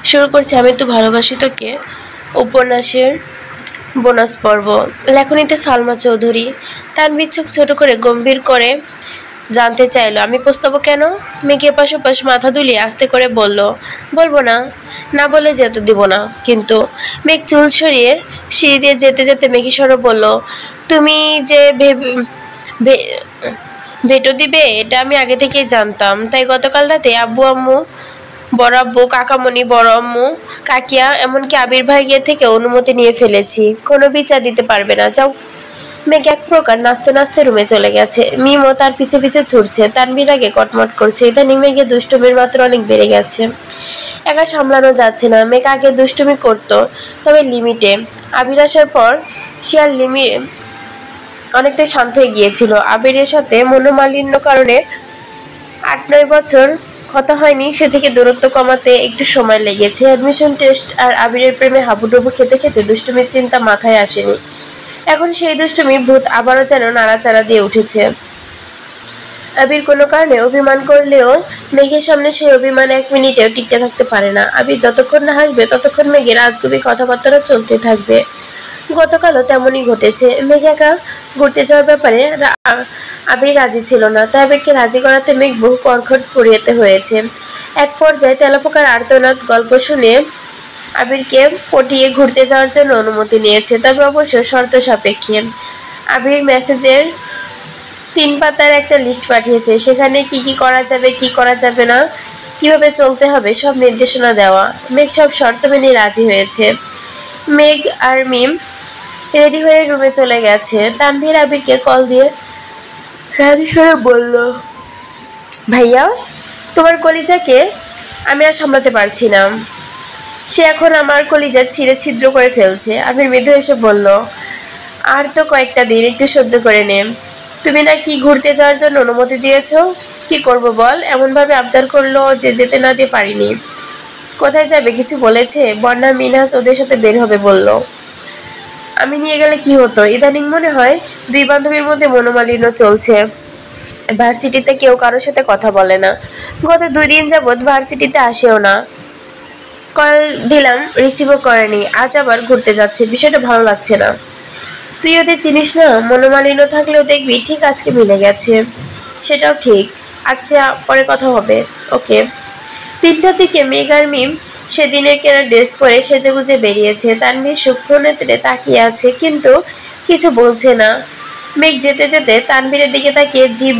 শুরু করছি আমি তো ভালোবাসি তোকে উপন্যাসের বোনাস পর্ব। লেখনীতে সালমা চৌধুরী। তানভীর চোখ ছোট করে গম্ভীর করে জানতে চাইলো, আমি প্রস্তাব কেন? মেঘে এপাশ ওপাশ মাথা দুলিয়ে আস্তে করে বলল, বলবো না, না বলে যেতে দিব না। কিন্তু মেঘ চুল সরিয়ে সিঁড়ি দিয়ে যেতে যেতে মেঘি সরো বলল, তুমি যে ভেটো দিবে এটা আমি আগে থেকেই জানতাম, তাই গতকাল রাতে আব্বু আম্মু, বড় আব্বু, কাকামণি, বড় আম্মু, কাকিয়া, এমনকি আবির ভাই গিয়ে থেকে অনুমতি নিয়ে ফেলেছি। কোনো বিচার দিতে পারবে না, যাও। মেঘ এক প্রকার নাচতে নাচতে রুমে চলে গেছে। মিমও তার পিছে পিছে ছুটছে। তানভীর আগে কটমট করছে। ইদানিং মেঘে দুষ্টুমির মাত্রা অনেক বেড়ে গেছে। একা সামলানো যাচ্ছে না। মেঘ আগে দুষ্টুমি করতো, তবে লিমিটে। আবির আসার পর সে আর অনেকটাই শান্ত হয়ে গিয়েছিল। আবিরের সাথে মনোমালিন্য কারণে 8-9 বছর কথা হয়নি, সে থেকে দূরত্ব কমাতে একটু সময় লেগেছে। অ্যাডমিশন টেস্ট আর আবিরের প্রেমে হাবুডুবু খেতে খেতে দুষ্টুমির চিন্তা মাথায় আসেনি। এখন সেই দুষ্টুমি ভূত আবারও যেন নাড়াচাড়া দিয়ে উঠেছে। আবির কোনো কারণে অভিমান করলেও মেঘের সামনে সেই অভিমান 1 মিনিটেও টিকে থাকতে পারে না। আবির যতক্ষণ না হাসবে ততক্ষণ মেঘের আজগুবি কথাবার্তা চলতে থাকবে। গতকালও তেমনই ঘটেছে। মেঘ একা ঘুরতে যাওয়ার ব্যাপারে আবির রাজি ছিল না, তাই আবিরকে রাজি করাতে মেঘ বহু কড়খড় পুড়িয়েতে হয়েছে। এক পর্যায়ে তেলাপোকার আর্তনাদ গল্প শুনে আবিরকে পটিয়ে ঘুরতে যাওয়ার জন্য অনুমতি নিয়েছে, তবে অবশ্য শর্ত সাপেক্ষে। আবির মেসেজের 3 পাতার একটা লিস্ট পাঠিয়েছে, সেখানে কি কি করা যাবে, কি করা যাবে না, কিভাবে চলতে হবে সব নির্দেশনা দেওয়া। মেঘ সব শর্ত মেনে রাজি হয়েছে। মেঘ আর মিম রেডি হয়ে রুমে চলে গেছে। তানভীর আবিরকে কল দিয়ে রাজি হয়ে বলল, ভাইয়া, তোমার কলিজাকে আমি আর সামলাতে পারছি না, সে এখন আমার কলিজা ছিঁড়ে ছিদ্র করে ফেলছে। আবির মৃদু এসে বলল, আর তো কয়েকটা দিন, একটু সহ্য করে নে। তুমি না কি ঘুরতে যাওয়ার জন্য অনুমতি দিয়েছো? কি করব বল? এমনভাবে আবদার করলো যে যেতে না দিয়ে পারিনি। কোথায় যাবে কিছু বলেছে? বন্যা, মিনহাজ ওদের সাথে বের হবে বলল। আমি নিয়ে গেলে কি হতো? ইদানিং মনে হয় 2 বান্ধবীর মধ্যে মনোমালিন্য চলছে। ভার্সিটিতে কেউ কারোর সাথে কথা বলে না। গত 2 দিন যাবৎ ভার্সিটিতে আসেও না। কল দিলাম, রিসিভও করেনি। আজ আবার ঘুরতে যাচ্ছে, বিষয়টা ভালো লাগছে না। তুই ওদের চিনিস না, মনোমালিন্য থাকলেও দেখবি ঠিক আজকে মিলে গেছে। সেটাও ঠিক। আচ্ছা, পরে কথা হবে। ওকে। 3টার দিকে মেঘ আর মিম সেদিনের কেনা ড্রেস পরে সেজেগুজে বেরিয়েছে। তানভীর সূক্ষ্ম নেত্রে তাকিয়ে আছে, কিন্তু কিছু বলছে না। মেঘ যেতে যেতে তানভীরের দিকে তাকিয়ে জিভ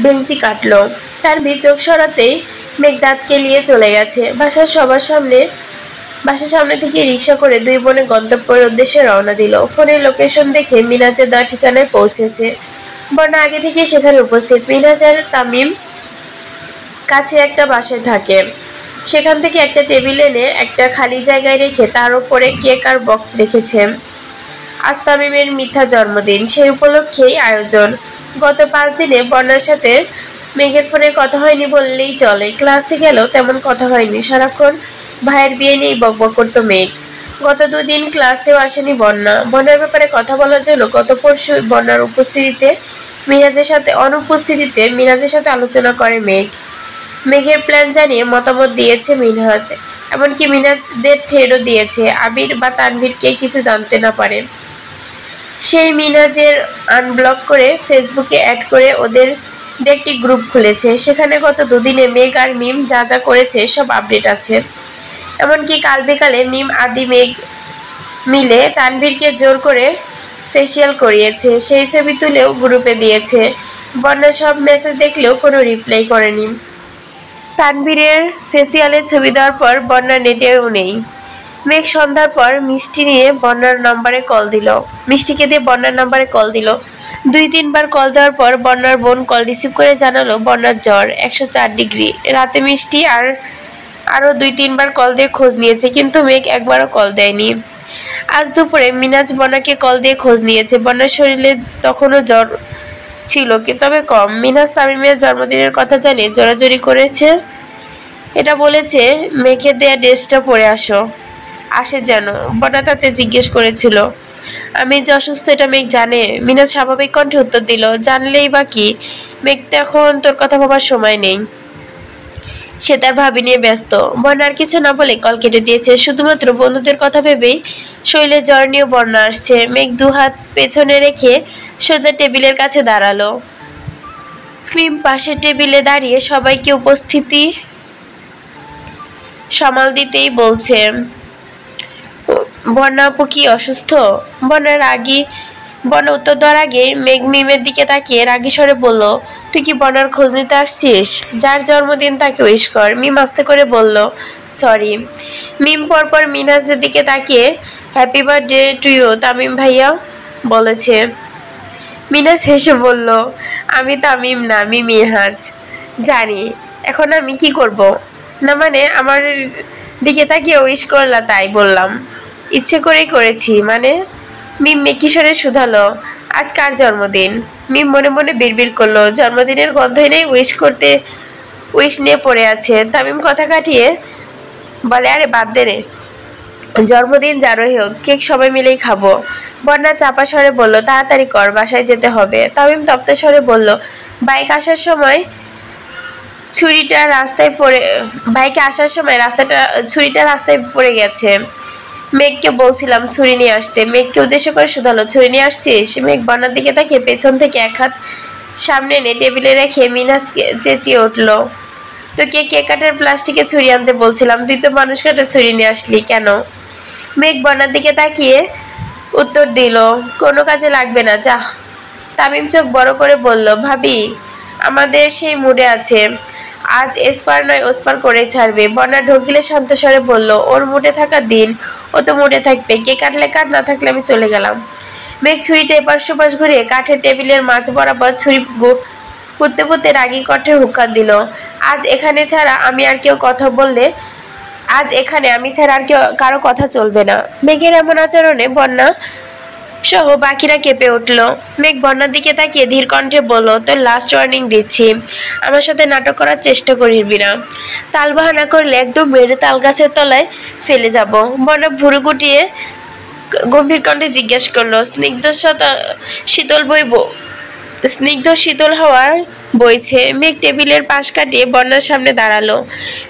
ভেঙচি কাটলো। তানভীর চোখ সরাতেই মেঘ দাঁত কেলিয়ে চলে গেছে। বাসার সামনে থেকে রিক্সা করে 2 বোনে গন্তব্যের উদ্দেশ্যে রওনা দিল। ফোনের লোকেশন দেখে মিনাজের দেওয়া ঠিকানায় পৌঁছেছে। বন্যা আগে থেকে সেখানে উপস্থিত। মিনাজ আর তামিম কাছে একটা বাসায় থাকে। সেখান থেকে একটা টেবিল এনে একটা খালি জায়গায় রেখে তার উপরে কেক আর বক্স রেখেছে। আজ তামিমের মিথ্যা জন্মদিন, সেই উপলক্ষেই আয়োজন। গত 5 দিনে বন্যার সাথে মেঘের ফোনে কথা হয়নি বললেই চলে। ক্লাসে গেলেও তেমন কথা হয়নি। সারাক্ষণ ভাইয়ের বিয়ে নিয়েই বকবক করতো মেঘ। গত 2 দিন ক্লাসেও আসেনি বন্যা। বন্যার ব্যাপারে কথা বলার জন্য গত পরশু বন্যার অনুপস্থিতিতে মিনাজের সাথে আলোচনা করে মেঘ। মেঘের প্ল্যান জানিয়ে মতামত দিয়েছে মিনহাজ, এমনকি মিনাজদের থ্রেডও দিয়েছে, আবির বা তানভীরকে কিছু জানতে না পারে। সেই মিনাজের আনব্লক করে ফেসবুকে অ্যাড করে ওদের একটি গ্রুপ খুলেছে। সেখানে গত 2 দিনে মেঘ আর মিম যা যা করেছে সব আপডেট আছে। এমনকি কাল বিকালে মিম আদি মেঘ মিলে তানভীরকে জোর করে ফেসিয়াল করিয়েছে, সেই ছবি তুলেও গ্রুপে দিয়েছে। বন্যা সব মেসেজ দেখলেও কোনো রিপ্লাই করেনি। তানভীরের ফেসিয়ালের ছবি দেওয়ার পর বন্যার নেটেও নেই। মেঘ সন্ধ্যার পর মিষ্টিকে দিয়ে বন্যার নাম্বারে কল দিল। 2-3 বার কল দেওয়ার পর বন্যার বোন কল রিসিভ করে জানালো বন্যার জ্বর 104 ডিগ্রি। রাতে মিষ্টি আরও 2-3 বার কল দিয়ে খোঁজ নিয়েছে, কিন্তু মেঘ একবারও কল দেয়নি। আজ দুপুরে মিনাজ বন্যাকে কল দিয়ে খোঁজ নিয়েছে। বন্যার শরীরে তখনও জ্বর ছিল, তবে কম। মিনাজ তামিমের জন্মদিনের কথা জানিয়ে জোরাজোরি করেছে। এটা বলেছে মেঘের দেয়া ড্রেসটা পরে আসে যেন। বন্যা তাতে জিজ্ঞেস করেছিল, আমি যে অসুস্থ এটা মেঘ জানে? মিনাজ স্বাভাবিক কণ্ঠে উত্তর দিল, জানলেই বা কি? মেঘ তো এখন তোর কথা ভাবার সময় নেই, সে তার ভাবি নিয়ে ব্যস্ত। বন্যা আর কিছু না বলে কল কেটে দিয়েছে। শুধুমাত্র বন্ধুদের কথা ভেবেই শৈলে জ্বর নিয়ে বন্যা আসছে। মেঘ দুহাত পেছনে রেখে সোজা টেবিলের কাছে দাঁড়ালো। মিম পাশের টেবিলে দাঁড়িয়ে সবাইকে উপস্থিতি সামাল দিতেই বলছে, বন্যা আপু কি অসুস্থ? বন্যা উত্তর দেওয়ার আগে মেঘ মিমের দিকে তাকিয়ে রাগী স্বরে বলল, তুই কি বন্যার খোঁজ নিতে আসছিস? যার জন্মদিন তাকে উইশ কর। মিম আস্তে করে বলল, সরি। মিম পরপর মিনহাজের দিকে তাকিয়ে happy birthday to you Tamim ভাইয়া বলেছে। মিনহাজ হেসে বলল, আমি তামিম না, আমি মিনহাজ। জানি, এখন আমি কি করব? না মানে আমার দিকে তাকিয়ে উইশ করলা তাই বললাম। ইচ্ছে করেই করেছি। মানে? মিম কিশোরে শুধালো, আজ কার জন্মদিন? মিম মনে মনে বিড়বিড় করলো, জন্মদিনের গন্ধই নেই, উইশ নিয়ে পড়ে আছে। তামিম কথা কাটিয়ে বলে, আরে বাদ দে রে, জন্মদিন যারই হোক, কেক সবাই মিলেই খাবো। বন্যা চাপা স্বরে বলল, তাড়াতাড়ি কর, বাসায় যেতে হবে। তামিম তপ্ত স্বরে বলল, বাইকে আসার সময় ছুরিটা রাস্তায় পড়ে গেছে। মেঘকে বলছিলাম ছুরি নিয়ে আসতে। মেঘকে উদ্দেশ্য করে শুধালো, ছুরি নিয়ে আসছিস? মেঘ বন্যার দিকে তাকিয়ে পেছন থেকে এক হাত সামনে এনে টেবিলে রেখে মিনহাজকে চেঁচিয়ে উঠল, তোকে কেক কাটার প্লাস্টিকে ছুরি আনতে বলছিলাম, তুই তো মানুষ কাটা ছুরি নিয়ে আসলি কেন? মেঘ বন্যার দিকে তাকিয়ে উত্তর দিল, কোনো কাজে লাগবে না, যা। তামিম চোখ বড় করে বলল, ভাবি আমাদের সেই মুডে আছে, আজ এসপার নয় ওসপার করে ছাড়বে। বন্যা ঢোকিলে শান্ত স্বরে বলল, ওর মুডে থাকার দিন ও তো মুডে থাকবে, কে কাটলে কাট, না থাকলে আমি চলে গেলাম। মেঘ ছুরিটা এপাশ ওপাশ ঘুরিয়ে কাঠের টেবিলের মাঝ বরাবর ছুরি পুঁততে পুঁততে রাগী কণ্ঠে হুক্কার দিল, আজ এখানে ছাড়া আমি ছাড়া আর কেউ কারো কথা চলবে না। মেঘের এমন আচরণে বন্যা সহ বাকিরা কেঁপে উঠল। মেঘ বন্যার দিকে তাকিয়ে ধীর কণ্ঠে বলল, তোর লাস্ট ওয়ার্নিং দিচ্ছি, আমার সাথে নাটক করার চেষ্টা করিবি না। তাল বাহানা করলে একদম মেরে তাল গাছের তলায় ফেলে যাব। বন্যা ভুরু গুটিয়ে গম্ভীর কণ্ঠে জিজ্ঞেস করলো, স্নিগ্ধ শীতল হাওয়ার বইছে। মেঘ টেবিলের পাশ কাটিয়ে বন্যার সামনে দাঁড়ালো।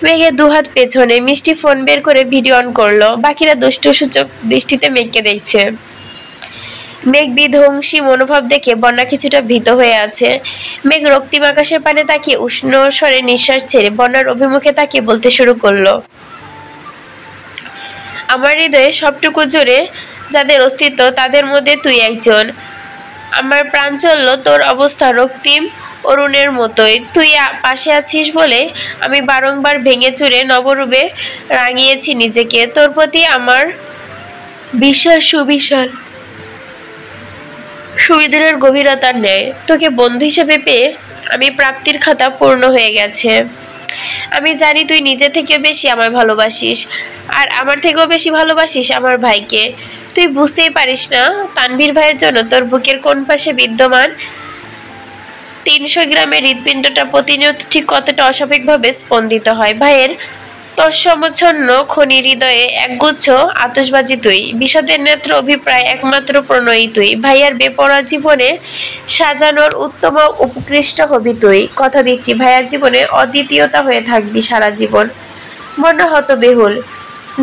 মেঘের দুহাত পেছনে, মিষ্টি ফোন বের করে ভিডিও অন করলো। বাকিরা দুষ্টু সূচক দৃষ্টিতে মেঘকে দেখছে। মেঘ বিধ্বংসী মনোভাব দেখে বন্যা কিছুটা ভীত হয়ে আছে। মেঘ রক্তিম আকাশের পানে তাকিয়ে উষ্ণ স্বরে নিঃশ্বাস ছেড়ে বন্যার অভিমুখে তাকিয়ে বলতে শুরু করলো, আমার হৃদয়ে সবটুকু জুড়ে যাদের অস্তিত্ব তাদের মধ্যে তুই একজন। আমার প্রাণ চলল তোর অবস্থা রক্তিম অরুণের মতোই। তুই পাশে আছিস বলে আমি বারংবার ভেঙে চুরে নবরূপে রাঙিয়েছি নিজেকে। তোর প্রতি আমার বিশ্বাস সুবিশাল, সুবিধার গভীরতার ন্যায়। তোকে বন্ধু হিসেবে পেয়ে আমি প্রাপ্তির খাতা পূর্ণ হয়ে গেছে। আমি জানি তুই নিজে থেকে বেশি আমায় ভালোবাসিস, আর আমার থেকেও বেশি ভালোবাসিস আমার ভাইকে। তুই বুঝতেই পারিস না তানভীর ভাইয়ের জন্য তোর বুকের কোন পাশে বিদ্যমান 300 গ্রামের হৃৎপিণ্ডটা প্রতিনিয়ত ঠিক কতটা অস্বাভাবিকভাবে স্পন্দিত হয়। ভাইয়ের তৎসমচ্ছন্ন খনি হৃদয়ে একগুচ্ছ আতশবাজি তুই, বিষাদের নেত্র অভিপ্রায় একমাত্র প্রণয়ী তুই। ভাইয়ার বেপরোয়া জীবনে সাজানোর উত্তম উপকৃষ্ট হবি তুই। কথা দিচ্ছি ভাইয়ার জীবনে অদ্বিতীয়তা হয়ে থাকবি সারা জীবন। বন্যা হতবিহ্বল,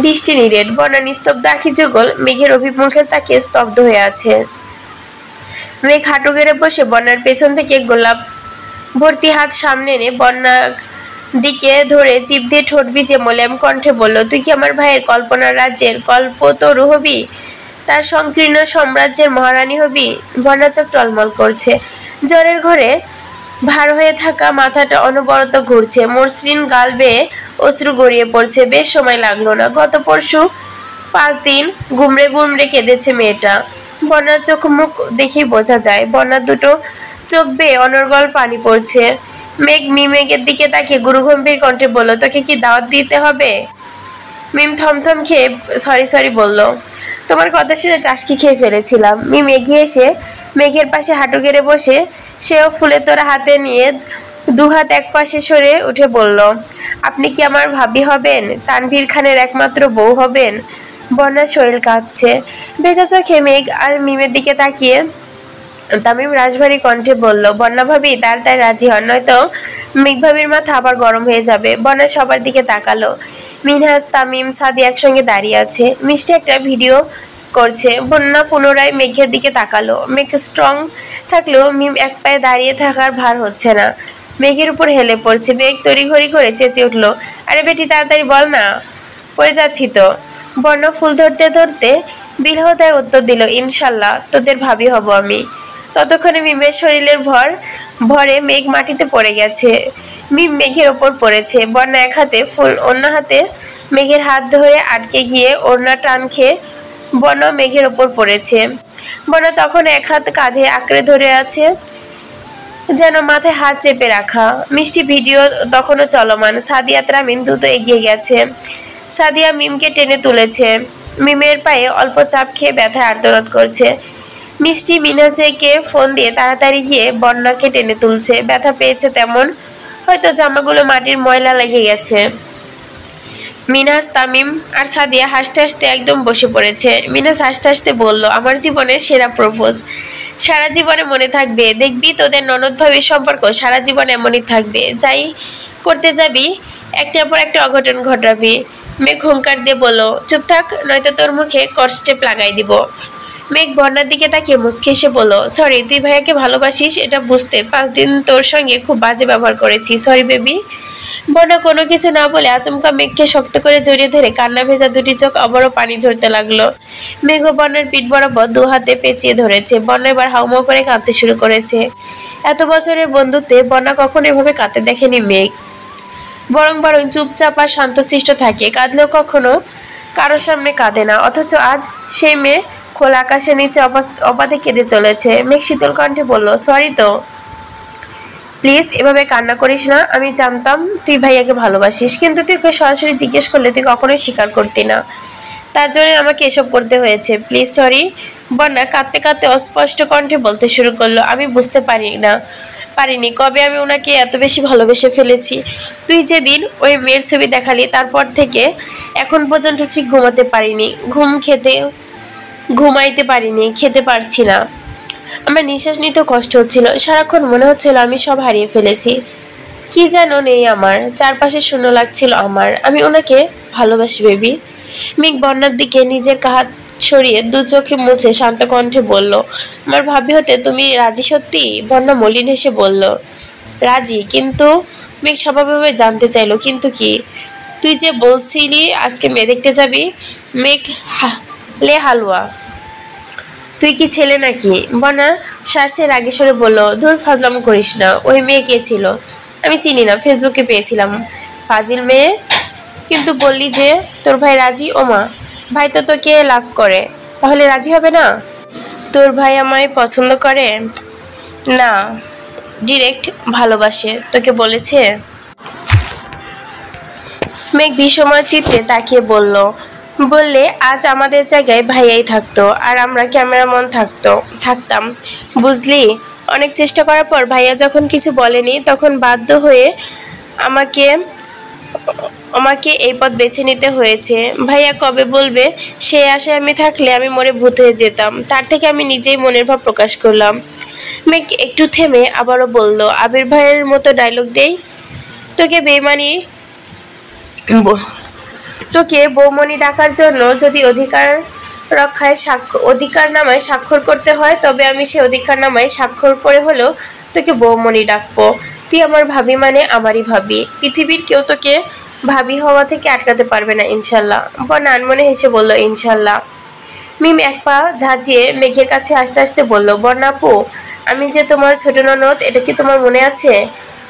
দৃষ্টি নিরেট। বন্যা নিস্তব্ধ আখি যুগল মেঘের অভিমুখে তাকে স্তব্ধ হয়ে আছে। মেঘ হাঁটু গেড়ে বসে বন্যার পেছন থেকে গোলাপ ভর্তি হাত সামনে এনে বন্যা দিকে ধরে জিভ দিয়ে ঠোঁট ভিজে মোলায়েম কণ্ঠে বলল, তুই কি আমার ভাইয়ের কল্পনার রাজ্যের কল্পতরু হবি, তার সংকীর্ণ সাম্রাজ্যের মহারানী হবি? বন্যা চোখ টলমল করছে, জ্বরের ঘরে ভার হয়ে থাকা মাথাটা অনবরত ঘুরছে, মসৃণ গাল বেয়ে অশ্রু গড়িয়ে পড়ছে। বেশ সময় লাগলো না, গত পরশু 5 দিন গুমড়ে গুমড়ে কেঁদেছে মেয়েটা। বন্যার চোখ মুখ দেখেই বোঝা যায়, বন্যার দুটো চোখ বেয়ে অনর্গল পানি পড়ছে। মেঘ মিমের দিকে তাকিয়ে গুরুগম্ভীর কণ্ঠে বলল, তোকে কি দাওয়াত দিতে হবে? মিম থমথম খেয়ে সরি বলল, তোমার কথা শুনে টাসকি খেয়ে ফেলেছিলাম। মিম এগিয়ে এসে মেঘের পাশে হাঁটু গেড়ে বসে সেও ফুলে তোরা হাতে নিয়ে দুহাত এক পাশে সরে উঠে বলল, আপনি কি আমার ভাবি হবেন? তানভীর খানের একমাত্র বউ হবেন? বন্যার শরীর কাঁপছে। ভেজা চোখে মেঘ আর মিমের দিকে তাকিয়ে তামিম রাশভারী কণ্ঠে বলল, বন্যা ভাবি তাড়াতাড়ি রাজি হন, নয়তো মেঘ ভাবির মাথা আবার গরম হয়ে যাবে। বন্যা সবার দিকে তাকালো। মিনহাজ, তামিম, সাদি একসঙ্গে দাঁড়িয়ে আছে। মিষ্টি একটা ভিডিও করছে। বন্যা পুনরায় মেঘের দিকে তাকালো। মেঘ স্ট্রং থাকলেও মিম এক পায়ে দাঁড়িয়ে থাকার ভার হচ্ছে না, মেঘের উপর হেলে পড়ছে। মেঘ তড়িঘড়ি করে চেঁচিয়ে উঠল, আরে বেটি তাড়াতাড়ি বল না, পড়ে যাচ্ছি তো। বন্যা ফুল ধরতে ধরতে বিরহতায় উত্তর দিল, ইনশাল্লাহ তোদের ভাবি হব আমি। ততক্ষণে মিমের শরীরের ভরে মেঘ মাটিতে পড়ে গেছে। মিম মেঘের ওপর পড়েছে। বন্যা এক হাতে ফুল, অন্য হাতে মেঘের হাত ধরে আটকে গিয়ে ওড়না টান খেয়ে বন্যা মেঘের ওপর পড়েছে। বন্যা তখন এক হাত কাঁধে আঁকড়ে ধরে আছে, যেন মাথায় হাত চেপে রাখা। মিষ্টি ভিডিও তখনও চলমান। সাদিয়া তামিম দ্রুত এগিয়ে গেছে। সাদিয়া মিমকে টেনে তুলেছে। মিমের পায়ে অল্প চাপ খেয়ে ব্যথায় আর্তনাদ করছে। মিষ্টি মিনহাজকে ফোন দিয়ে তাড়াতাড়ি গিয়ে বন্যাকে টেনে তুলছে। ব্যথা পেয়েছে তেমন, হয়তো জামাগুলো মাটির ময়লা লেগে গেছে। মিনহাজ, তামিম আর সাদিয়া হাসতে হাসতে একদম বসে পড়েছে। মিনহাজ হাসতে হাসতে বলল, আমার জীবনের সেরা প্রপোজ, সারা জীবনে মনে থাকবে। দেখবি তোদের ননদ ভাবির সম্পর্ক সারা জীবন এমনই থাকবে। যাই করতে যাবি একটার পর একটা অঘটন ঘটাবি। মেঘ হুঙ্কার দিয়ে বলল, চুপ থাক, নয়তো তোর মুখে কটস্টেপ লাগাই দিব। মেঘ বন্যার দিকে তাকিয়ে মুচকি এসে বলল, সরি, তুই ভাইয়াকে ভালোবাসিস এটা বুঝতে 5 দিন তোর সঙ্গে খুব বাজে ব্যবহার করেছি, সরি বেবি। বন্যা কোনো কিছু না বলে আচমকা মেঘকে শক্ত করে জড়িয়ে ধরে কান্না ভেজা দুটি চোখ আবারও পানি ঝরতে লাগলো। মেঘ ও বন্যার পিঠ বরাবর 2 হাতে পেঁচিয়ে ধরেছে। বন্যা এবার হাউমাউ করে কাঁদতে শুরু করেছে। এত বছরের বন্ধুত্বে বন্যা কখনো এভাবে কাঁদতে দেখেনি মেঘ। বরং চুপচাপ আর শান্তশিষ্ট থাকে, কাঁদলেও কখনো কারোর সামনে কাঁদে না। অথচ আজ সেই মেয়ে খোলা আকাশের নিচে অবাধে কেঁদে চলেছে। মেঘ শীতল কণ্ঠে বলল, সরি তো, প্লিজ এভাবে কান্না করিস না। আমি জানতাম তুই ভাইয়াকে ভালোবাসিস, কিন্তু তুই ওকে সরাসরি জিজ্ঞেস করলে তুই কখনোই স্বীকার করতি না, তার জন্য আমাকে এসব করতে হয়েছে, প্লিজ সরি। বন্যা কাঁদতে কাঁদতে অস্পষ্ট কণ্ঠে বলতে শুরু করলো, আমি বুঝতে পারিনি কবে আমি ওনাকে এত বেশি ভালোবেসে ফেলেছি। তুই যেদিন ওই মেয়ের ছবি দেখালি তারপর থেকে এখন পর্যন্ত ঠিক ঘুমাতে পারিনি, ঘুমাইতে পারিনি, খেতে পারছি না, আমার নিঃশ্বাস নিতে কষ্ট হচ্ছিল, সারাক্ষণ মনে হচ্ছিল আমি সব হারিয়ে ফেলেছি, কি যেন নেই আমার, চারপাশে শূন্য লাগছিল আমার। আমি ওনাকে ভালোবাসি বেবি। মেঘ বন্যার দিকে নিজের হাত সরিয়ে 2 চোখে মুছে শান্ত কণ্ঠে বলল, আমার ভাবি হতে তুমি রাজি সত্যি? বন্যা মলিন হেসে বলল, রাজি, কিন্তু। মেঘ স্বাভাবিকভাবে জানতে চাইলো, কিন্তু কি? তুই যে বলছিলি আজকে মেয়ে দেখতে যাবি। মেঘ লে হালুয়া, তুই কি ছেলে নাকি? বন্যা শ্বাসের আগে সরে বলল, ধুর ফাজলাম করিস না, ওই মেয়ে কে ছিল? আমি চিনি না, ফেসবুকে পেয়েছিলাম, ফাজিল মেয়ে। কিন্তু বললি যে তোর ভাই রাজি। ওমা, ভাই তো তোকে লাভ করে, তাহলে রাজি হবে না? তোর ভাই আমায় পছন্দ করে না, ডিরেক্ট ভালোবাসে, তোকে বলেছে? মেঘ বিষময় চিত্তে তাকিয়ে বললে আজ আমাদের জায়গায় ভাইয়াই থাকতো আর আমরা ক্যামেরাম্যান থাকতাম, বুঝলি? অনেক চেষ্টা করার পর ভাইয়া যখন কিছু বলেনি তখন বাধ্য হয়ে আমাকে এই পথ বেছে নিতে হয়েছে। ভাইয়া কবে বলবে সেই আশায় আমি থাকলে আমি মরে ভূত হয়ে যেতাম, তার থেকে আমি নিজেই মনের ভাব প্রকাশ করলাম। মেঘ একটু থেমে আবারও বলল, আবির ভাইয়ের মতো ডায়লগ দেই, তোকে বৌমনি ডাকার জন্য যদি অধিকারনামায় স্বাক্ষর করতে হয়, তবে আমি সেই অধিকারনামায় স্বাক্ষর করে হলেও তোকে বৌমনি ডাকবো। তুই আমার ভাবি মানে আমারই ভাবি, পৃথিবীর কেউ তোকে ভাবি হওয়া থেকে আটকাতে পারবে না, ইনশাল্লাহ। বন্যা আনমনে হেসে বলল, ইনশাল্লাহ। মিম এক পা ঝাঁচিয়ে মেঘের কাছে আসতে আসতে বলল, বন্যা আপু, আমি যে তোমার ছোট ননদ, এটা কি তোমার মনে আছে?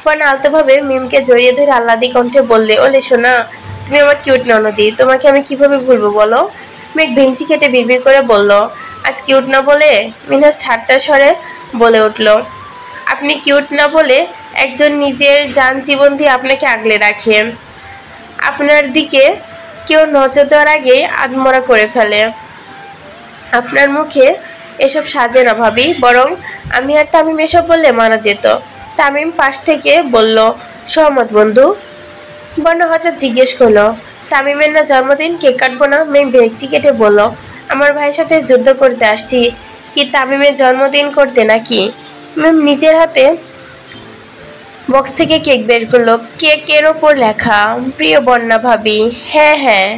বন্যা আলতোভাবে মিমকে জড়িয়ে ধরে আহ্লাদি কণ্ঠে বললে, ওলে শোনা, তুমি আমার কিউট ননদি, তোমাকে আমি কিভাবে ভুলবো বলো? মেঘ ভেঙচি কেটে বিড়বিড় করে বলল, আজ কিউট না বলে? মিনহাজ ঠাট্টা স্বরে বলে উঠল, আপনি কিউট না বলে একজন নিজের জান জীবন দিয়ে আপনাকে আগলে রাখে, আপনার দিকে কেউ নজর দেওয়ার আগে আধমরা করে ফেলে। আপনার মুখে এসব সাজে না ভাবি, বরং আমি আর তামিম এসব বললে মানা যেত। তামিম পাশ থেকে বলল, সহমত বন্ধু। বন্যা হঠাৎ জিজ্ঞেস করলো, তামিমের না জন্মদিন, কেক কাটবো না? মেঘ ভেঙচি কেটে বলল, আমার ভাইয়ের সাথে যুদ্ধ করতে আসছি, কি তামিমের জন্মদিন করতে নাকি? ম্যাম নিজের হাতে বক্স থেকে কেক বের করলো। কেকের ওপর লেখা প্রিয় বন্যা ভাবি। হ্যাঁ হ্যাঁ,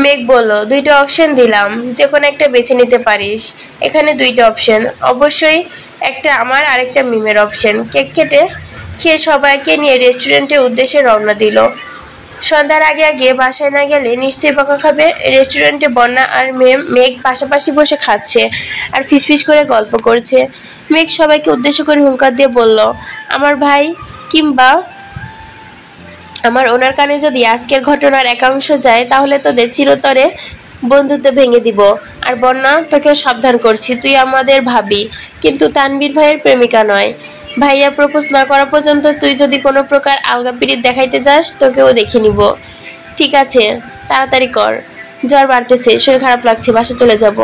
মেঘ বলল, দুইটা অপশন দিলাম, যে কোনো একটা বেছে নিতে পারিস। এখানে দুইটা অপশন, অবশ্যই একটা আমার আরেকটা মিমের অপশন। কেক খেয়ে সবাইকে নিয়ে রেস্টুরেন্টের উদ্দেশ্যে রওনা দিল। সন্ধ্যার আগে আগে বাসায় না গেলে নিশ্চয়ই বকা খাবে। রেস্টুরেন্টে বন্যা আর মেঘ পাশাপাশি বসে খাচ্ছে আর ফিসফিস করে গল্প করছে। মেঘ সবাইকে উদ্দেশ্য করে হুঙ্কার দিয়ে বলল, আমার ভাই কিংবা আমার ওনার কানে যদি আজকের ঘটনার একাংশ যায় তাহলে তোদের চিরতরে বন্ধুত্ব ভেঙে দিব। আর বন্যা, তোকে সাবধান করছি, তুই আমাদের ভাবি, কিন্তু তানভীর ভাইয়ের প্রেমিকা নয়। ভাইয়া প্রপোজ না করা পর্যন্ত তুই যদি কোনো প্রকার আলগা পিরিত দেখাইতে যাস তোকেও দেখে নিব। ঠিক আছে, তাড়াতাড়ি কর, জ্বর বাড়তেছে, শরীর খারাপ লাগছে, বাসা চলে যাব।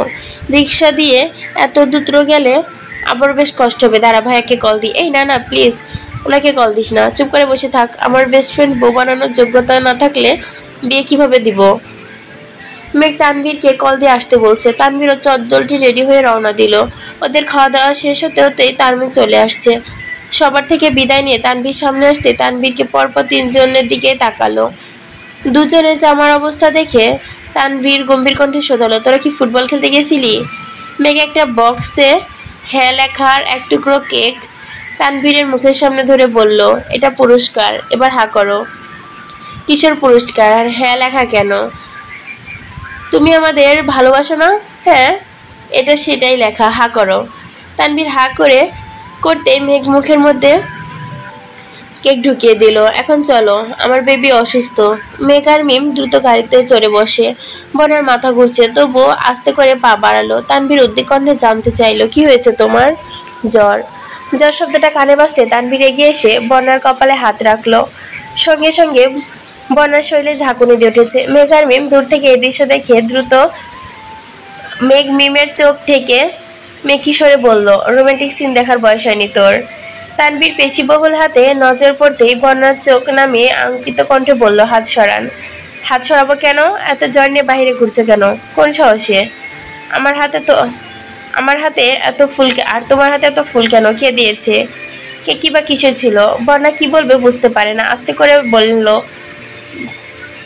রিক্সা দিয়ে এত দ্রুত গেলে আবার বেশ কষ্ট হবে। দাঁড়া, ভাইয়াকে কল দিই। এই না না প্লিজ, ওনাকে কল দিস না, চুপ করে বসে থাক। আমার বেস্ট ফ্রেন্ড বউ বানানোর যোগ্যতা না থাকলে বিয়ে কিভাবে দিব? মেঘ তানভীরকে কল দিয়ে আসতে বলছে। তানভীর ও চটজলটি রেডি হয়ে রওনা দিল। ওদের খাওয়া দাওয়া শেষ হতে হতেই তানভীর চলে আসছে। সবার থেকে বিদায় নিয়ে তানভীর সামনে আসতে তানভীরকে পরপর তিনজনের দিকে তাকালো। দুজনের জামার অবস্থা দেখে তানভীর গম্ভীর কণ্ঠে শোধালো, তোরা কি ফুটবল খেলতে গেছিলি? মেঘ একটা বক্সে হ্যাঁ লেখার এক টুকরো কেক তানভীরের মুখের সামনে ধরে বলল, এটা পুরস্কার, এবার হা করো। কিসের পুরস্কার আর হ্যাঁ লেখা কেন? তুমি আমাদের ভালোবাসো না? হ্যাঁ, এটা সেটাই লেখা, হা করো। তানভীর হা করতে মেঘ মুখের মধ্যে কেক ঢুকিয়ে দিল। এখন চলো, আমার বেবি অসুস্থ। মেঘ আর মিম দ্রুত গাড়িতে চড়ে বসে। বনার মাথা ঘুরছে, তবুও আস্তে করে পা বাড়ালো। তানভীর উদ্বিগ্ন জানতে চাইলো, কি হয়েছে তোমার? জ্বর। জ্বর শব্দটা কানে বাজতে তানভীর এগিয়ে এসে বন্যার কপালে হাত রাখলো। সঙ্গে সঙ্গে বন্যার শরীরে ঝাঁকুনি দিয়ে উঠেছে। মেঘ আর মিম দূর থেকে এই দৃশ্য দেখে দ্রুত মেঘ মিমের চোখ থেকে মেকিসরে বলল, রোমান্টিক সিন দেখার বয়স হয়নি তোর। তানভীর পেশিবহুল হাতে নজর পড়তেই বন্যার চোখ নামিয়ে আঙ্কিত কণ্ঠে বলল, হাত সরান। হাত সরাবো কেন? এত জ্বর নিয়ে বাইরে ঘুরছো কেন? কোন সাহসে? আমার হাতে এত ফুল, আর তোমার হাতে এত ফুল কেন? কে দিয়েছে? কে কি বা কিসে ছিল? বন্যা কি বলবে বুঝতে পারে না, আস্তে করে বলল,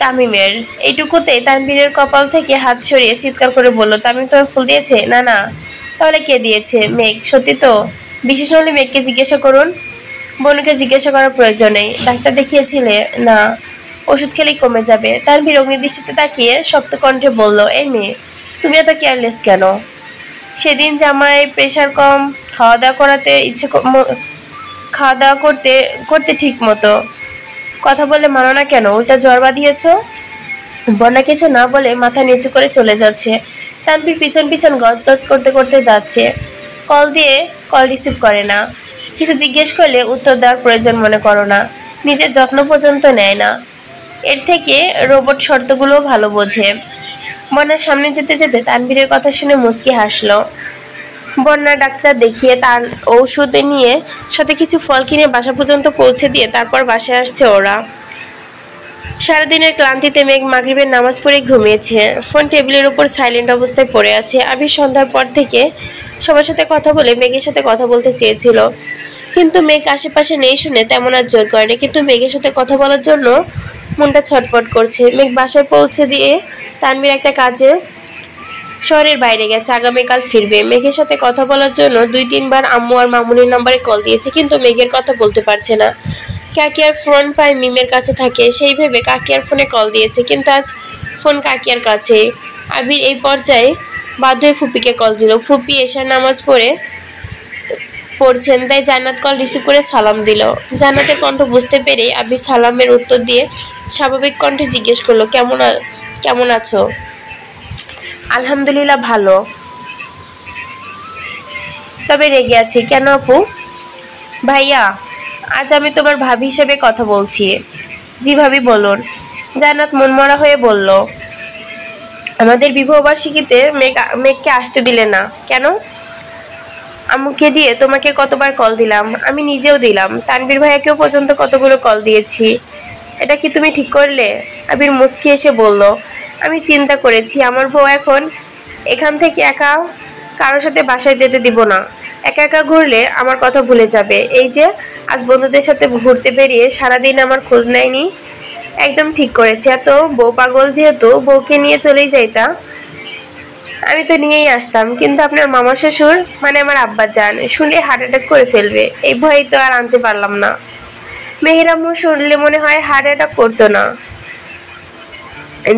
তামিমের। এইটুকুতে তানভীরের কপাল থেকে হাত সরিয়ে চিৎকার করে বলল, তামিম তোমার ফুল দিয়েছে? না না। তাহলে কে দিয়েছে? মেঘ। সত্যি তো? বিশেষ হলে মেঘকে জিজ্ঞাসা করুন। বোনকে জিজ্ঞাসা করার প্রয়োজন নেই। ডাক্তার দেখিয়েছিলে? না, ওষুধ খেলেই কমে যাবে। তানভীর অগ্নিদৃষ্টিতে তাকিয়ে শক্ত কণ্ঠে বলল, এই মেয়ে, তুমি এত কেয়ারলেস কেন? সেদিন জামাই প্রেশার কম, খাওয়া দাওয়া করতে ঠিক মতো কথা বলে মানো না কেন? উল্টা জ্বর বাঁধিয়েছ। বন্যা কিছু না বলে মাথা নিচু করে চলে যাচ্ছে। তানভীর পিছন পিছন গজগজ করতে করতে যাচ্ছে। কল রিসিভ করে না। কিছু জিজ্ঞেস করলে উত্তর দেওয়ার প্রয়োজন মনে করো না। নিজের যত্ন পর্যন্ত নেয় না। এর থেকে রোবট শর্তগুলো ভালো বোঝে। বন্যার সামনে যেতে যেতে তানভীরের কথা শুনে মুচকি হাসলো। বন্যা ডাক্তার দেখিয়ে তার ঔষধ নিয়ে সাথে কিছু ফল কিনে বাসা পর্যন্ত পৌঁছে দিয়ে তারপর বাসায় আসছে ওরা। সারাদিনের ক্লান্তিতে মেঘ মাগরিবের নামাজ পড়ে ঘুমিয়েছে। ফোন টেবিলের উপর সাইলেন্ট অবস্থায় পড়ে আছে। আবির সন্ধ্যার পর থেকে সবার সাথে কথা বলে মেঘের সাথে কথা বলতে চেয়েছিল, কিন্তু মেঘ আশেপাশে নেই শুনে তেমন আর জোর করেনি। কিন্তু মেঘের সাথে কথা বলার জন্য মনটা ছটফট করছে। মেঘ বাসায় পৌঁছে দিয়ে তানভীর একটা কাজে শহরের বাইরে গেছে, আগামীকাল ফিরবে। মেঘের সাথে কথা বলার জন্য 2-3 বার আম্মু আর মামুনির নাম্বারে কল দিয়েছে, কিন্তু মেঘের কথা বলতে পারছে না। কাকিয়ার ফোন পায় মিমের কাছে থাকে, সেই ভেবে কাকিয়ার ফোনে কল দিয়েছে, কিন্তু আজ ফোন কাকিয়ার কাছে। আবির এই পর্যায়ে বাধ্য হয়ে ফুপিকে কল দিল। ফুপি এশার নামাজ পড়ছেন, তাই জান্নাত কল রিসিভ করে সালাম দিল। জান্নাতের কণ্ঠ বুঝতে পেরে আবির সালামের উত্তর দিয়ে স্বাভাবিক কণ্ঠে জিজ্ঞেস করলো, কেমন আছো? আলহামদুলিল্লাহ ভালো, তবে রেগে আছি। কেন আপু? ভাইয়া, আজ আমি তোমার ভাবি হিসেবে কথা বলছি। জি ভাবি বলুন। জান্নাত মনমরা হয়ে বলল, আমাদের বিবাহবার্ষিকীতে মেঘকে আসতে দিলে না কেন? আম্মুকে দিয়ে তোমাকে কতবার কল দিলাম, আমি নিজেও দিলাম, তানভীর ভাইয়াকেও পর্যন্ত কতগুলো কল দিয়েছি। এটা কি তুমি ঠিক করলে? আবির মুচকি এসে বলল, আমি চিন্তা করেছি আমার বউ এখন এখান থেকে একা কারোর সাথে বাসায় যেতে দিব না। একা একা ঘুরলে আমার কথা ভুলে যাবে। এই যে আজ বন্ধুদের সাথে ঘুরতে বেরিয়ে সারাদিন আমার খোঁজ নেয়নি। একদম ঠিক করেছে, এত বউ পাগল, যেহেতু বউকে নিয়ে চলেই যাইতা। আমি তো নিয়েই আসতাম, কিন্তু আপনার মামা শ্বশুর মানে আমার আব্বা জান শুনলে হার্ট অ্যাটাক করে ফেলবে, এই ভয়ে তো আর আনতে পারলাম না। মেহের আম্মু শুনলে মনে হয় হার্ট অ্যাটাক করতো না।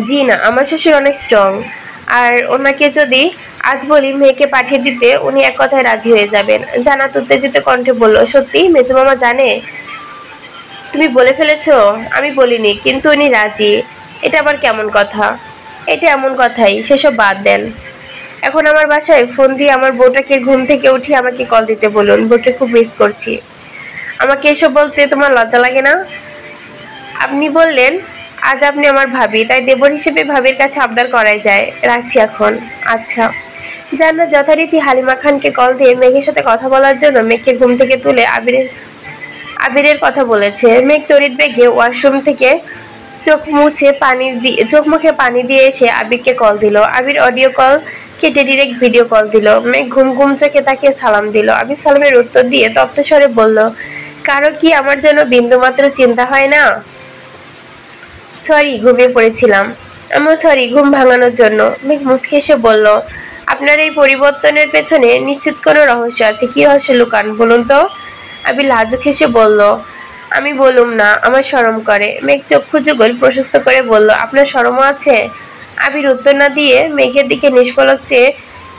জি না, আমার শ্বশুর অনেক স্ট্রং, আর ওনাকে যদি আজ বলি মেয়েকে পাঠিয়ে দিতে উনি এক কথায় রাজি হয়ে যাবেন। জান্নাত উত্তেজিত কণ্ঠে বলল, সত্যি মেজো মামা জানে? তুমি বলে ফেলেছো? আমি বলিনি, কিন্তু উনি রাজি। এটা আবার কেমন কথা? এটা এমন কথাই, সেসব বাদ দেন। এখন আমার বাসায় ফোন দিয়ে আমার বউটাকে ঘুম থেকে উঠিয়ে আমাকে কল দিতে বলুন, বউকে খুব মিস করছি। আমাকে এসব বলতে তোমার লজ্জা লাগে না? আপনি বললেন আজ আপনি আমার ভাবি, তাই দেবর হিসেবে ভাবির কাছে আবদার করাই যায়। রাখছি এখন। আচ্ছা। জান্নাত যথারীতি হালিমা খানকে কল দিয়ে মেঘের সাথে কথা বলার জন্য মেঘকে ঘুম থেকে তুলে আবিরের কথা বলেছে। মেঘ তড়িৎ বেগে ওয়াশরুম থেকে চোখ মুখে পানি দিয়ে এসে আবিরকে কল দিল। আবির অডিও কল কেটে ডিরেক্ট ভিডিও কল দিল। মেঘ ঘুম ঘুম চোখে তাকে সালাম দিল। আবির সালামের উত্তর দিয়ে তপ্ত স্বরে বলল, কারো কি আমার জন্য বিন্দুমাত্র চিন্তা হয় না? সরি, ঘুমিয়ে পড়েছিলাম। আমিও সরি ঘুম ভাঙানোর জন্য। মেঘ মুচকি এসে বলল, আপনার এই পরিবর্তনের পেছনে নিশ্চিত কোনো রহস্য আছে। কি রহস্য লুকান, বলুন তো? আবির লাজুক হেসে বলল, আমি বলুম না, আমার শরম করে। মেঘ চক্ষু যুগল প্রশস্ত করে বলল, আপনার শরমও আছে? আবির উত্তর না দিয়ে মেঘের দিকে নিষ্পলক চেয়ে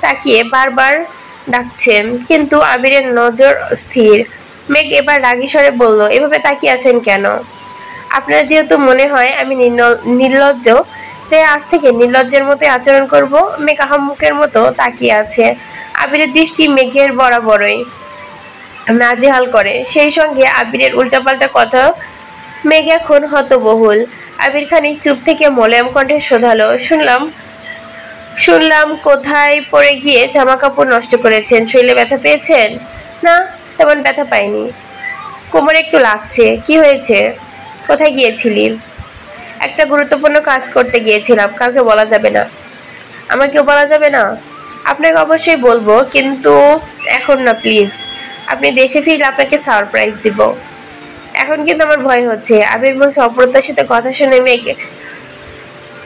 তাকিয়ে বারবার ডাকছেন, কিন্তু আবিরের নজর স্থির। মেঘ এবার রাগী স্বরে বলল, এভাবে তাকিয়ে আছেন কেন? আপনার যেহেতু মনে হয় আমি নির্লজ্জ, তাই আজ থেকে নির্লজ্জের মতো আচরণ করব। মেঘ আহাম্মুকের মতো তাকিয়ে আছে। আবিরের দৃষ্টি মেঘের বরাবরই নাজেহাল করে। সেই সঙ্গে আবিরের উল্টাপাল্টা কথা। মেঘ এখন হতবহুল। আবির খানিক চুপ থেকে মোলায়েম কণ্ঠে শোধালো, শুনলাম কোথায় পড়ে গিয়ে জামা কাপড় নষ্ট করেছেন, শরীরে ব্যথা পেয়েছেন? না, তেমন ব্যথা পাইনি, কোমরে একটু লাগছে। কি হয়েছে? কোথায় গিয়েছিলি? একটা গুরুত্বপূর্ণ কাজ করতে গিয়েছিলাম, কাউকে বলা যাবে না। আমাকেও বলা যাবে না? আপনাকে অবশ্যই বলবো, কিন্তু এখন না প্লিজ। আপনি দেশে ফিরলে আপনাকে সারপ্রাইজ দিব। এখন কিন্তু আমার ভয় হচ্ছে। আবির মুখে অপ্রত্যাশিত কথা শুনে মেঘ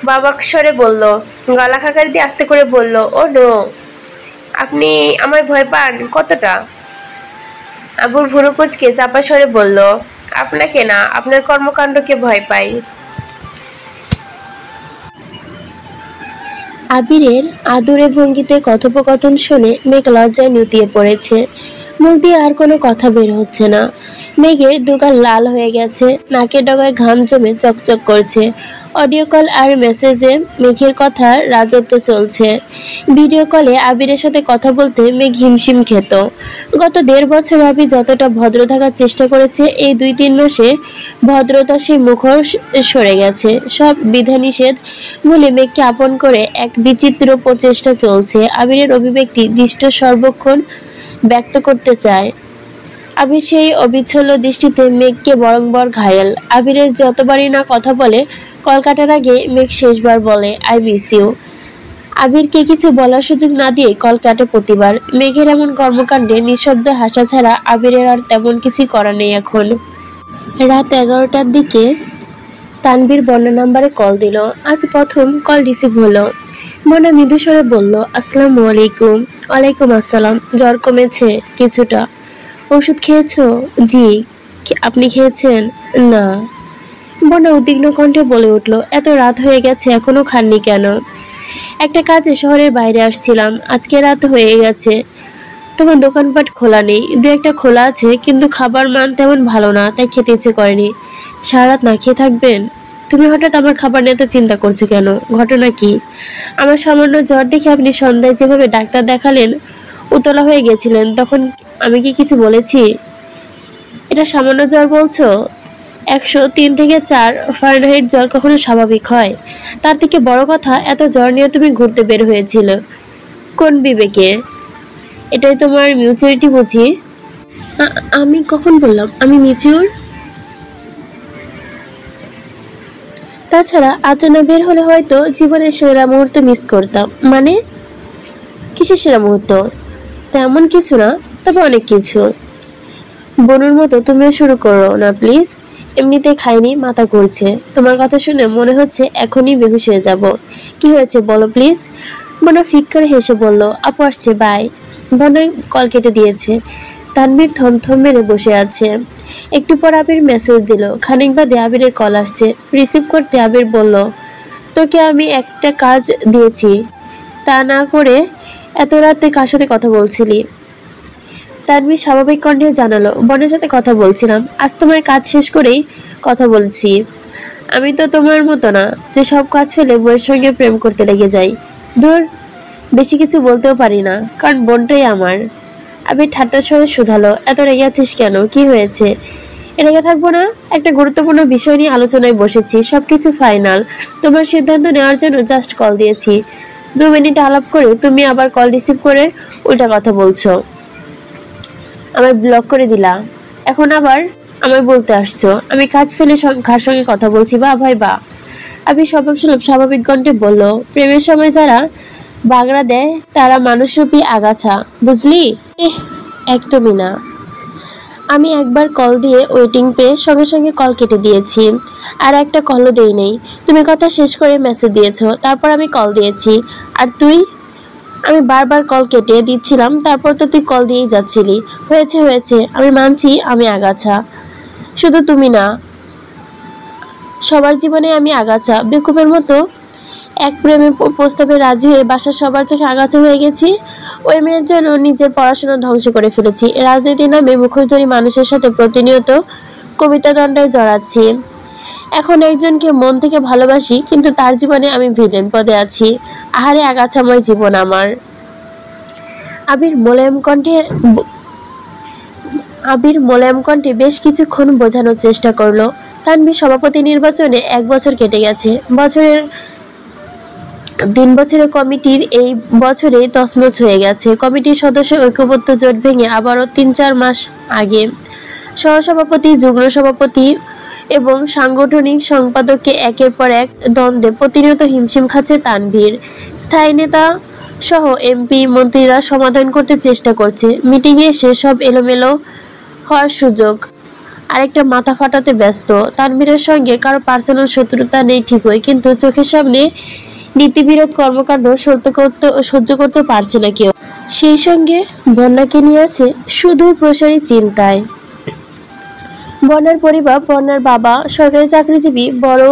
বাবাক স্বরে বলল, গলা খাকার দিয়ে আস্তে করে বলল, ও নো, আপনি আমায় ভয় পান? কতটা? আবুর ভুরু কুচকে চাপা স্বরে বলল, আপনাকে না, আপনার কর্মকাণ্ডকে ভয় পাই। আবিরের আদুরে ভঙ্গিতে কথোপকথন শুনে মেঘ লজ্জায় নুতিয়ে পড়েছে। মুখ দিয়ে আর কোনো কথা বের হচ্ছে না। মেঘের দুগাল লাল হয়ে গেছে, নাকের ডগায় ঘাম জমে চকচক করছে। অডিও কল আর মেসেজে মেঘের কথার রাজত্ব চলছে। ভিডিও কলে আবিরের সাথে কথা বলতে মেঘ হিমশিম খেত। গত 1.5 বছর আবির যতটা ভদ্র থাকার চেষ্টা করেছে, এই 2-3 মাসে ভদ্রতা সেই মুখর সরে গেছে। সব বিধানিষেধ ভুলে মেঘকে আপন করে এক বিচিত্র প্রচেষ্টা চলছে। আবিরের অভিব্যক্তি দৃষ্ট সর্বক্ষণ ব্যক্ত করতে চায়। আবির সেই অবিচ্ছন্ন দৃষ্টিতে মেঘকে বরংবর ঘায়েল। আবিরের যতবারই না কথা বলে, কল কাটার আগে মেঘ শেষবার বলে, আই মিস ইউ। আবিরকে কিছু বলার সুযোগ না দিয়ে কল কাটে প্রতিবার। মেঘের এমন কর্মকাণ্ডে নিঃশব্দ হাসা ছাড়া আবিরের আর তেমন কিছুই করার নেই এখন। রাত 11টার দিকে তানভীর বন্যা নাম্বারে কল দিল। আজ প্রথম কল রিসিভ হলো। মনা মৃদু স্বরে বলল, আসসালামু আলাইকুম। ওয়ালাইকুম আসসালাম। জ্বর কমেছে কিছুটা? ওষুধ খেয়েছো? জি। আপনি খেয়েছেন? না। বন্যা উদ্বিগ্ন কণ্ঠে বলে উঠল, এত রাত হয়ে গেছে এখনো খাননি কেন? একটা কাজে শহরের বাইরে আসছিলাম, আজকে রাত হয়ে গেছে। তোমার দোকানপাট খোলা নেই? 2-1টা খোলা আছে, কিন্তু খাবার মান তেমন ভালো না, তাই খেতে ইচ্ছে করেনি। সারা রাত না খেয়ে থাকবেন? তুমি হঠাৎ আমার খাবার নিয়ে তো চিন্তা করছো কেন? ঘটনা কি? আমার সামান্য জ্বর দেখে আপনি সন্ধ্যায় যেভাবে ডাক্তার দেখালেন, উতলা হয়ে গেছিলেন, তখন আমি কি কিছু বলেছি? এটা সামান্য জ্বর বলছো? 103 থেকে 4 ফারেনহাইট জ্বর কখনো স্বাভাবিক হয়? তার থেকে বড় কথা, এত জ্বর নিয়ে তুমি ঘুরতে বের হয়েছিল কোন বিবেকে? এটাই তোমার মিউচুরিটি বুঝি? আমি কখন বললাম আমি মিউচুর? তাছাড়া আজ না বের হলে হয়তো জীবনের সেরা মুহূর্ত মিস করতাম। মানে কিসের সেরা মুহূর্ত? তেমন কিছু না, তবে অনেক কিছু। বনুর মতো তুমিও শুরু করো না প্লিজ। এমনিতে খাইনি, মাথা ঘুরছে। তোমার কথা শুনে মনে হচ্ছে এখনই বেহুশ হয়ে যাব। কি হয়েছে বলো প্লিজ। বনু ফিক করে হেসে বলল, আপু আসছে, বাই। বনু কল কেটে দিয়েছে। তানভীর থমথম মেরে বসে আছে। একটু পর আবির মেসেজ দিল। খানিক বাদে আবিরের কল আসছে। রিসিভ করতে আবির বলল, তোকে আমি একটা কাজ দিয়েছি, তা না করে এত রাতে কার সাথে কথা বলছিলি? তানভীর স্বাভাবিক কণ্ঠে জানালো, বনের সাথে কথা বলছিলাম। আজ তোমার কাজ শেষ করেই কথা বলছি। আমি তো তোমার মতো না যে সব কাজ ফেলে বইয়ের সঙ্গে প্রেম করতে লেগে যাই। ধুর, বেশি কিছু বলতেও পারি না, কারণ বোনটাই আমার। আমি ঠাট্টার সঙ্গে শুধালো, এত রেগে আছিস কেন? কি হয়েছে? রেগে থাকবো না, একটা গুরুত্বপূর্ণ বিষয় নিয়ে আলোচনায় বসেছি, সবকিছু ফাইনাল। তোমার সিদ্ধান্ত নেওয়ার জন্য জাস্ট কল দিয়েছি। 2 মিনিট আলাপ করে তুমি আবার কল রিসিভ করে উল্টা কথা বলছো। আমায় ব্লক করে দিলা, এখন আবার আমায় বলতে আসছো আমি কাজ ফেলে কার সঙ্গে কথা বলছি? বা ভাই বা। আমি স্বাভাবিক কণ্ঠে বলল, প্রেমের সময় যারা বাগড়া দেয় তারা মানুষরূপী আগাছা, বুঝলি? একদমই না। আমি একবার কল দিয়ে ওয়েটিং পেয়ে সঙ্গে সঙ্গে কল কেটে দিয়েছি, আর একটা কলও দেই নেই। তুমি কথা শেষ করে মেসেজ দিয়েছো, তারপর আমি কল দিয়েছি। আর তুই? আমি বারবার কল কেটে দিচ্ছিলাম, তারপর তো তুই কল দিয়েই যাচ্ছিলি। হয়েছে হয়েছে, আমি মানছি আমি আগাছা। শুধু তুমি না, সবার জীবনে আমি আগাছা। বেকুবের মতো এক প্রেমে প্রস্তাবে রাজি হয়ে বাসার সবার চোখে আগাছা হয়ে গেছি। ওই মেয়ের জন্য নিজের পড়াশোনা ধ্বংস করে ফেলেছি। রাজনীতির নামে মুখোশধারী মানুষের সাথে প্রতিনিয়ত কবিতা দণ্ডায় জড়াচ্ছি। এখন একজনকে মন থেকে ভালোবাসি, কিন্তু তার জীবনে আমি ভিলেন পদে আছি। আহারে আগাছাময় জীবন আমার। আবির মোলায়েম কণ্ঠে বেশ কিছুক্ষণ বোঝানোর চেষ্টা করলো। তানভীর সভাপতি নির্বাচনে 1 বছর কেটে গেছে। বছরের কমিটির এই বছরে তছনছ হয়ে গেছে। কমিটির সদস্য ঐক্যবদ্ধ জোট ভেঙে আবারও 3-4 মাস আগে সহসভাপতি, যুগ্ম সভাপতি এবং সাংগঠনিক সম্পাদককে একের পর এক দ্বন্দ্বে প্রতিনিয়ত হিমশিম খাচ্ছে তানভীর। স্থায়ী নেতা সহ এমপি মন্ত্রীরা সমাধান করতে চেষ্টা করছে। মিটিংয়ে এসে সব এলোমেলো হওয়ার সুযোগ আরেকটা মাথা ফাটাতে ব্যস্ত। তানভীরের সঙ্গে কারো পার্সোনাল শত্রুতা নেই ঠিকই, কিন্তু চোখের সামনে নীতিবিরোধ কর্মকাণ্ড সহ্য করতে পারছে না কেউ। সেই সঙ্গে বন্যাকে নিয়ে আছে সুদূর প্রসারী চিন্তায়। বন্যার পরিবার, বন্যার বাবা সরকারি চাকরিজীবী, বড়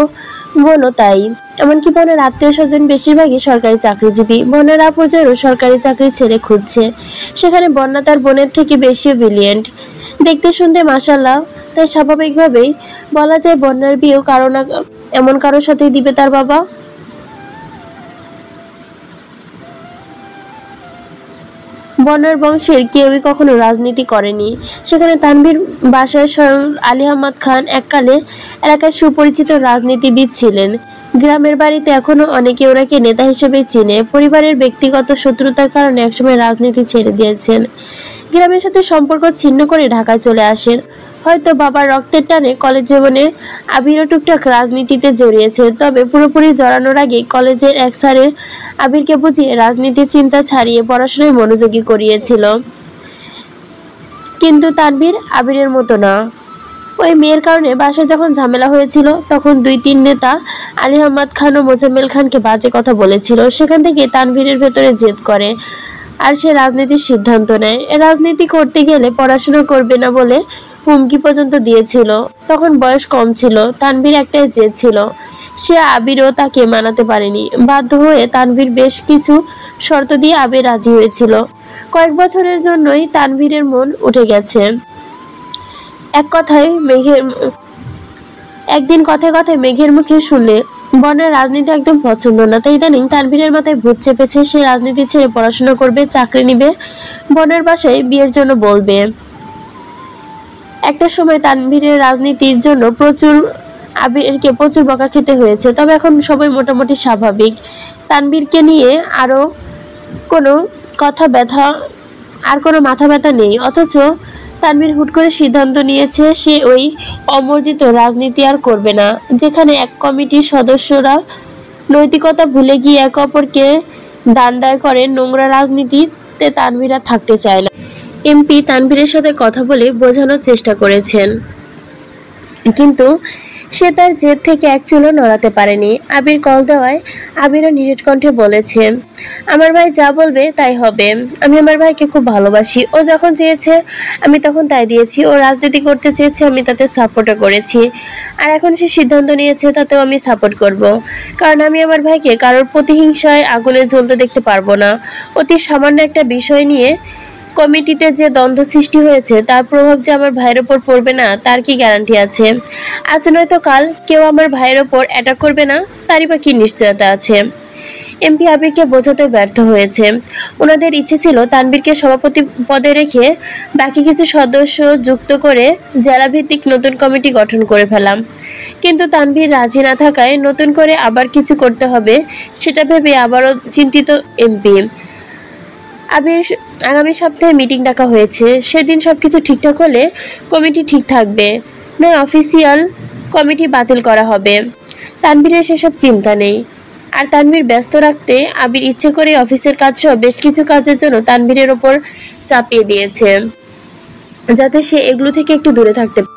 বোনও তাই। এমনকি বন্যার আত্মীয় স্বজন বেশিরভাগই সরকারি চাকরিজীবী। বন্যার আপুজেরও সরকারি চাকরি ছেড়ে খুঁজছে। সেখানে বন্যা তার বোনের থেকে বেশিও ব্রিলিয়েন্ট, দেখতে শুনতে মাশাআল্লাহ। তাই স্বাভাবিকভাবেই বলা যায় বন্যার বিয়েও এমন কারোর সাথেই দিবে তার বাবা। বন্যার বংশের কেউই কখনো রাজনীতি করেনি। সেখানে তানভীর বাসায় স্বয়ং আলী আহমদ খান এককালে এলাকায় সুপরিচিত রাজনীতিবিদ ছিলেন। গ্রামের বাড়িতে এখনো অনেকে ওনাকে নেতা হিসেবে চিনে। পরিবারের ব্যক্তিগত শত্রুতার কারণে একসময় রাজনীতি ছেড়ে দিয়েছেন। গ্রামের সাথে সম্পর্ক ছিন্ন করে ঢাকায় চলে আসেন। হয়তো বাবার রক্তের টানে কলেজ জীবনে আবিরও টুকটাক রাজনীতিতে জড়িয়েছে। তবে পুরোপুরি জড়ানোর আগে কলেজের এক স্যারে আবিরকে বুঝিয়ে রাজনীতির চিন্তা ছাড়িয়ে পড়াশোনায় মনোযোগী করিয়েছিল। কিন্তু তানভীর আবিরের মতো না। ওই মেয়ের কারণে বাসায় যখন ঝামেলা হয়েছিল, তখন 2-3 নেতা আলী আহমদ খান ও মোজাম্মেল খানকে বাজে কথা বলেছিল। সেখান থেকে তানভীরের ভেতরে জেদ করে, আর সে রাজনীতির সিদ্ধান্ত নেয়। রাজনীতি করতে গেলে পড়াশোনা করবে না বলে হুমকি পর্যন্ত দিয়েছিল। তখন বয়স কম ছিল। তানভীর একটাই জেদ ছিল, সে আবিরও তাকে মানাতে পারেনি। বাধ্য হয়ে তানভীর বেশ কিছু শর্ত দিয়ে আবির রাজি হয়েছিল। কয়েক বছরের জন্যই তানভীরের মন উঠে গেছে। একদিন কথায় কথায় মেঘের মুখে শুনলে বনের রাজনীতি একদম পছন্দ না। তাই ইদানিং তানভীরের মাথায় ভূত চেপেছে। সে রাজনীতি ছেড়ে পড়াশোনা করবে, চাকরি নিবে, বনের বাসায় বিয়ের জন্য বলবে। একটা সময় তানভীরের রাজনীতির জন্য আবিরকে প্রচুর বকা খেতে হয়েছে। তবে এখন সবাই মোটামুটি স্বাভাবিক। তানভীরকে নিয়ে আরো কোনো কোনো মাথা ব্যথা নেই। অথচ তানভীর হুট করে সিদ্ধান্ত নিয়েছে সে ওই অমর্জিত রাজনীতি আর করবে না, যেখানে এক কমিটির সদস্যরা নৈতিকতা ভুলে গিয়ে একে অপরকে দায় করে নোংরা রাজনীতিতে তানভীর আর থাকতে চায় না। এমপি তানভীরের সাথে কথা বলে বোঝানোর চেষ্টা করেছেন, কিন্তু সে তার জেদ থেকে এক চুলও নড়াতে পারেনি। আবির কল দেওয়ায় আবিরও নিরেট কণ্ঠে বলেছে, আমার ভাই যা বলবে তাই হবে। আমি আমার ভাইকে খুব ভালোবাসি। ও যখন চেয়েছে আমি তখন তাই দিয়েছি। ও রাজনীতি করতে চেয়েছে, আমি তাতে সাপোর্টও করেছি। আর এখন সে সিদ্ধান্ত নিয়েছে, তাতেও আমি সাপোর্ট করব। কারণ আমি আমার ভাইকে কারোর প্রতিহিংসায় আগুনে জ্বলতে দেখতে পারবো না। অতি সামান্য একটা বিষয় নিয়ে কমিটিতে যে দ্বন্দ্ব সৃষ্টি হয়েছে তার প্রভাব যে আমার ভাইয়ের ওপর পড়বে না তার কি গ্যারান্টি আছে? আজ নয়তো কাল কেউ আমার ভাইয়ের ওপর অ্যাটাক করবে না, তারই বা কি নিশ্চয়তা আছে? এমপি আবিরকে বোঝাতে ব্যর্থ হয়েছে। ওনাদের ইচ্ছে ছিল তানভীরকে সভাপতি পদে রেখে বাকি কিছু সদস্য যুক্ত করে জেলা ভিত্তিক নতুন কমিটি গঠন করে ফেলাম, কিন্তু তানভীর রাজি না থাকায় নতুন করে আবার কিছু করতে হবে সেটা ভেবে আবারও চিন্তিত এমপি। আবির আগামী সপ্তাহে মিটিং ডাকা হয়েছে। সেদিন সবকিছু ঠিকঠাক হলে কমিটি ঠিক থাকবে, নয় অফিসিয়াল কমিটি বাতিল করা হবে। তানভীরের সেসব চিন্তা নেই। আর তানভীর ব্যস্ত রাখতে আবির ইচ্ছে করে অফিসের কাজ সহ বেশ কিছু কাজের জন্য তানভীরের ওপর চাপিয়ে দিয়েছে, যাতে সে এগুলো থেকে একটু দূরে থাকতে পারে।